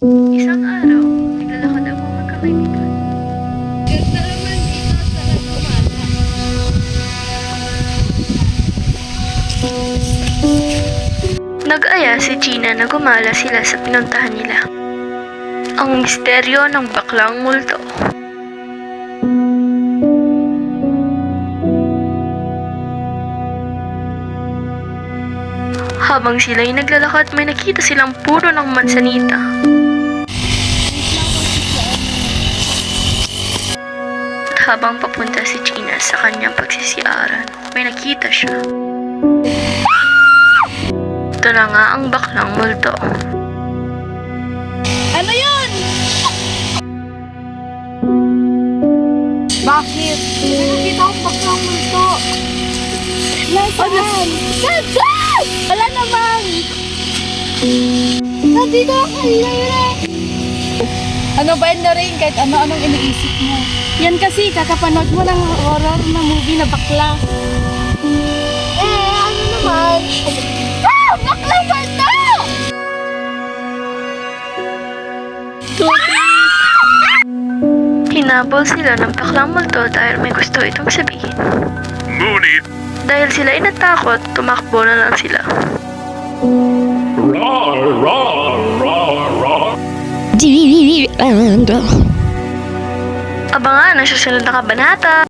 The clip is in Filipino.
Isang araw, naglalakad ang mga magkakaibigan. Ganda naman dito sa Gumala. Nag-aya si Gina na gumala sila sa pinuntahan nila. Ang misteryo ng baklang multo. Habang sila'y naglalakad, may nakita silang puno ng mansanita. At habang papunta si Gina sa kanyang pagsisiaran, may nakita siya. Ito na nga ang baklang multo. Ano yun? Bakit? May nakita akong baklang multo. Nasaan? Nasaan? Wala naman. Nandito ako kanina. Ano ba yun na rin? Kahit ano-anong iniisip mo. Yan kasi, kakapanood mo ng horror na movie na bakla. Ano naman? Baklang multo! Hinabol sila ng baklang multo dahil may gusto itong sabihin. Ngunit, Dahil sila ay natakot, tumakbo na lang sila. rar, rar, rar, rar. Abangan ang susunod na kabanata!